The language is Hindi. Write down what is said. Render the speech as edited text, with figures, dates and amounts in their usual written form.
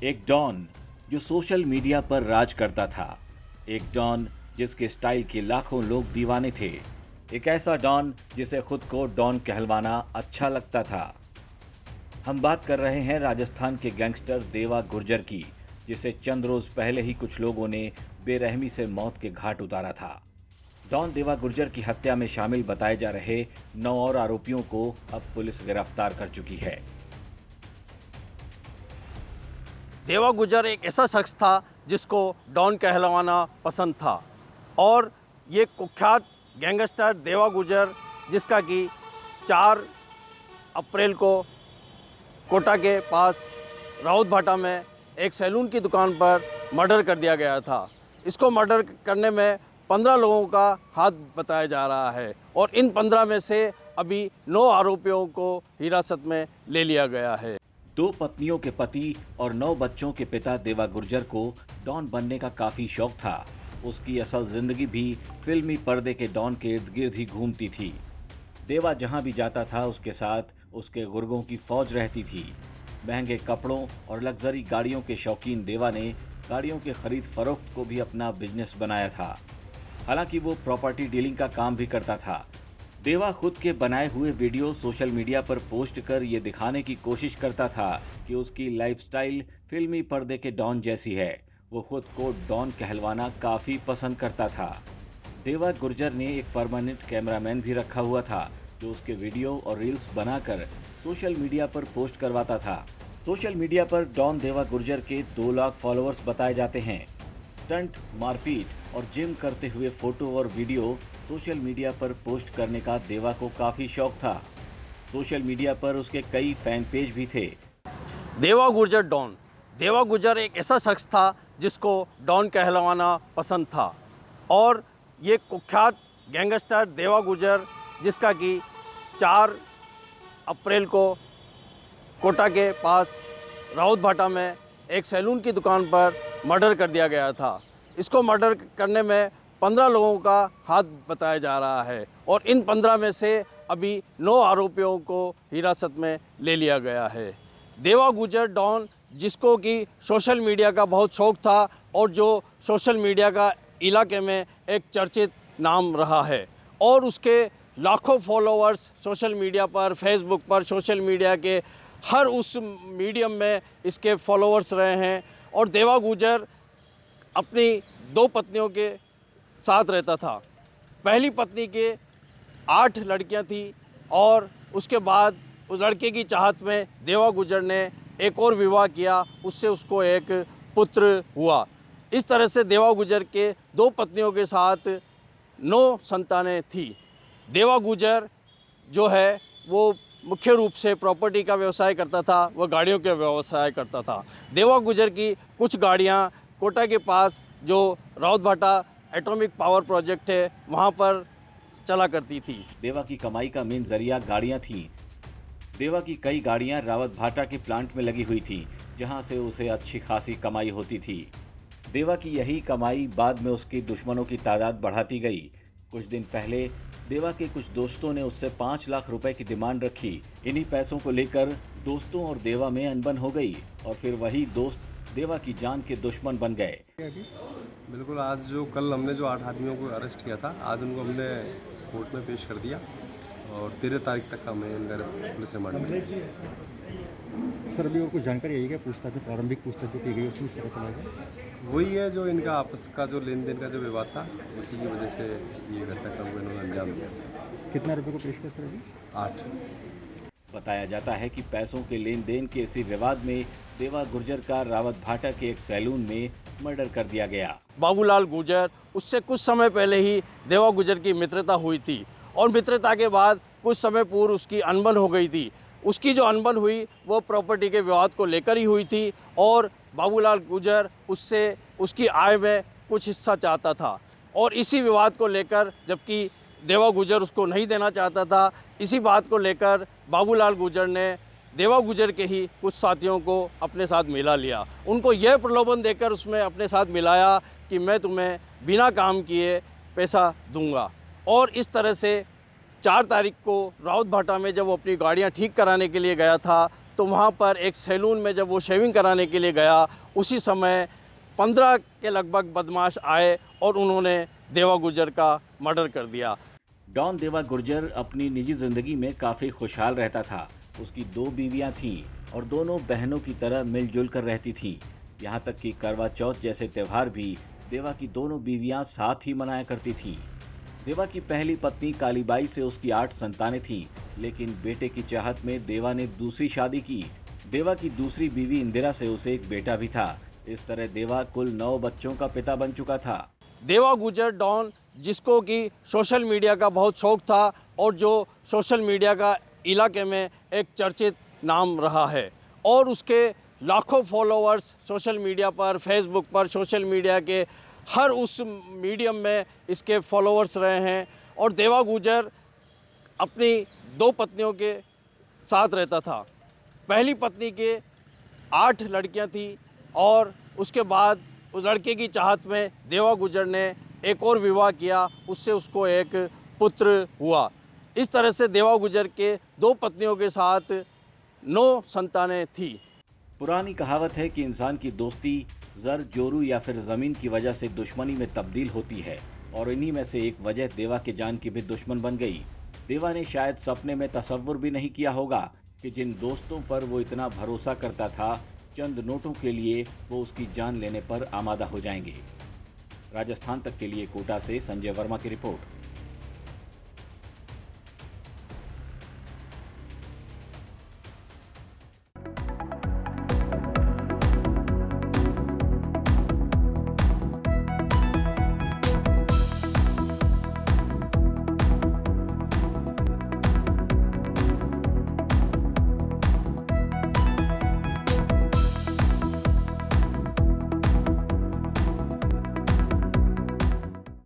एक डॉन जो सोशल मीडिया पर राज करता था। एक डॉन जिसके स्टाइल के लाखों लोग दीवाने थे। एक ऐसा डॉन जिसे खुद को डॉन कहलवाना अच्छा लगता था। हम बात कर रहे हैं राजस्थान के गैंगस्टर देवा गुर्जर की, जिसे चंद रोज पहले ही कुछ लोगों ने बेरहमी से मौत के घाट उतारा था। डॉन देवा गुर्जर की हत्या में शामिल बताए जा रहे 9 और आरोपियों को अब पुलिस गिरफ्तार कर चुकी है। देवा गुर्जर एक ऐसा शख्स था जिसको डॉन कहलवाना पसंद था और ये कुख्यात गैंगस्टर देवा गुर्जर, जिसका कि 4 अप्रैल को कोटा के पास राउत भाटा में एक सैलून की दुकान पर मर्डर कर दिया गया था। इसको मर्डर करने में 15 लोगों का हाथ बताया जा रहा है और इन 15 में से अभी 9 आरोपियों को हिरासत में ले लिया गया है। 2 पत्नियों के पति और 9 बच्चों के पिता देवा गुर्जर को डॉन बनने का काफी शौक था। उसकी असल जिंदगी भी फिल्मी पर्दे के डॉन के इर्द गिर्द ही घूमती थी। देवा जहां भी जाता था उसके साथ उसके गुर्गों की फौज रहती थी। महंगे कपड़ों और लग्जरी गाड़ियों के शौकीन देवा ने गाड़ियों के खरीद फरोख्त को भी अपना बिजनेस बनाया था। हालांकि वो प्रॉपर्टी डीलिंग का काम भी करता था। देवा खुद के बनाए हुए वीडियो सोशल मीडिया पर पोस्ट कर ये दिखाने की कोशिश करता था कि उसकी लाइफस्टाइल फिल्मी पर्दे के डॉन जैसी है। वो खुद को डॉन कहलवाना काफी पसंद करता था। देवा गुर्जर ने एक परमानेंट कैमरामैन भी रखा हुआ था जो उसके वीडियो और रील्स बनाकर सोशल मीडिया पर पोस्ट करवाता था। सोशल मीडिया पर डॉन देवा गुर्जर के 2 लाख फॉलोअर्स बताए जाते हैं। स्टंट, मारपीट और जिम करते हुए फोटो और वीडियो सोशल मीडिया पर पोस्ट करने का देवा को काफी शौक था। सोशल मीडिया पर उसके कई फैन पेज भी थे। देवा गुर्जर डॉन। देवा गुर्जर एक ऐसा शख्स था जिसको डॉन कहलवाना पसंद था और ये कुख्यात गैंगस्टर देवा गुर्जर, जिसका कि 4 अप्रैल को कोटा के पास राउत भाटा में एक सैलून की दुकान पर मर्डर कर दिया गया था। इसको मर्डर करने में 15 लोगों का हाथ बताया जा रहा है और इन 15 में से अभी 9 आरोपियों को हिरासत में ले लिया गया है। देवा गुर्जर डॉन, जिसको कि सोशल मीडिया का बहुत शौक था और जो सोशल मीडिया का इलाके में एक चर्चित नाम रहा है और उसके लाखों फॉलोअर्स सोशल मीडिया पर, फेसबुक पर, सोशल मीडिया के हर उस मीडियम में इसके फॉलोअर्स रहे हैं। और देवा गुर्जर अपनी 2 पत्नियों के साथ रहता था। पहली पत्नी के 8 लड़कियां थी और उसके बाद उस लड़के की चाहत में देवा गुर्जर ने एक और विवाह किया, उससे उसको एक पुत्र हुआ। इस तरह से देवा गुर्जर के 2 पत्नियों के साथ 9 संतानें थी। देवा गुर्जर जो है वो मुख्य रूप से प्रॉपर्टी का व्यवसाय करता था, वह गाड़ियों का व्यवसाय करता था। देवा गुर्जर की कुछ गाड़ियां कोटा के पास जो राउत भाटा एटॉमिक पावर प्रोजेक्ट है वहां पर चला करती थी। देवा की कमाई का मेन जरिया गाड़ियां थीं। देवा की कई गाड़ियां रावत भाटा के प्लांट में लगी हुई थी, जहां से उसे अच्छी खासी कमाई होती थी। देवा की यही कमाई बाद में उसकी दुश्मनों की तादाद बढ़ाती गई। कुछ दिन पहले देवा के कुछ दोस्तों ने उससे 5 लाख रुपए की डिमांड रखी। इन्हीं पैसों को लेकर दोस्तों और देवा में अनबन हो गई और फिर वही दोस्त देवा की जान के दुश्मन बन गए। बिल्कुल, आज कल हमने जो 8 आदमियों को अरेस्ट किया था, आज उनको हमने कोर्ट में पेश कर दिया और 13 तारीख तक का हमें इनका पुलिस रिमांड मिला। सर, अभी और कुछ जानकारी आई है क्या? पूछताछ में प्रारंभिक पूछताछ जो की गई उसमें पता चला गया वही है जो इनका आपस का जो लेन देन का जो विवाद था, उसी की वजह से ये घटनाक्रम को इन्होंने अंजाम दिया। कितना रुपये को पेश किया सर अभी? 8। बताया जाता है कि पैसों के लेन देन के इसी विवाद में देवा गुर्जर का रावत भाटा के एक सैलून में मर्डर कर दिया गया। बाबूलाल गुर्जर, उससे कुछ समय पहले ही देवा गुर्जर की मित्रता हुई थी और मित्रता के बाद कुछ समय पूर्व उसकी अनबन हो गई थी। उसकी जो अनबन हुई वो प्रॉपर्टी के विवाद को लेकर ही हुई थी और बाबूलाल गुर्जर उससे उसकी आय में कुछ हिस्सा चाहता था और इसी विवाद को लेकर, जबकि देवा गुर्जर उसको नहीं देना चाहता था, इसी बात को लेकर बाबूलाल गुर्जर ने देवा गुर्जर के ही कुछ साथियों को अपने साथ मिला लिया। उनको यह प्रलोभन देकर उसमें अपने साथ मिलाया कि मैं तुम्हें बिना काम किए पैसा दूंगा और इस तरह से 4 तारीख को राउत भाटा में जब वो अपनी गाड़ियाँ ठीक कराने के लिए गया था तो वहाँ पर एक सैलून में जब वो शेविंग कराने के लिए गया, उसी समय 15 के लगभग बदमाश आए और उन्होंने देवा गुर्जर का मर्डर कर दिया। डॉन देवा गुर्जर अपनी निजी जिंदगी में काफी खुशहाल रहता था। उसकी 2 बीवियां थीं और दोनों बहनों की तरह मिलजुल कर रहती थीं। यहाँ तक कि करवा चौथ जैसे त्यौहार भी देवा की दोनों बीवियां साथ ही मनाया करती थीं। देवा की पहली पत्नी कालीबाई से उसकी 8 संतानें थीं, लेकिन बेटे की चाहत में देवा ने दूसरी शादी की। देवा की दूसरी बीवी इंदिरा से उसे एक बेटा भी था। इस तरह देवा कुल 9 बच्चों का पिता बन चुका था। देवा गुर्जर डॉन, जिसको कि सोशल मीडिया का बहुत शौक था और जो सोशल मीडिया का इलाके में एक चर्चित नाम रहा है, और उसके लाखों फॉलोअर्स सोशल मीडिया पर, फेसबुक पर, सोशल मीडिया के हर उस मीडियम में इसके फॉलोअर्स रहे हैं। और देवा गुर्जर अपनी 2 पत्नियों के साथ रहता था। पहली पत्नी के 8 लड़कियां थी और उसके बाद उस लड़के की चाहत में देवा गुर्जर ने एक और विवाह किया, उससे उसको एक पुत्र हुआ। इस तरह से देवा गुर्जर के 2 पत्नियों के साथ 9 संतानें थी। पुरानी कहावत है कि इंसान की दोस्ती जर, जोरू या फिर जमीन की वजह से दुश्मनी में तब्दील होती है, और इन्हीं में से एक वजह देवा के जान की भी दुश्मन बन गई। देवा ने शायद सपने में तसव्वुर भी नहीं किया होगा कि जिन दोस्तों पर वो इतना भरोसा करता था, चंद नोटों के लिए वो उसकी जान लेने पर आमादा हो जाएंगे। राजस्थान तक के लिए कोटा से संजय वर्मा की रिपोर्ट।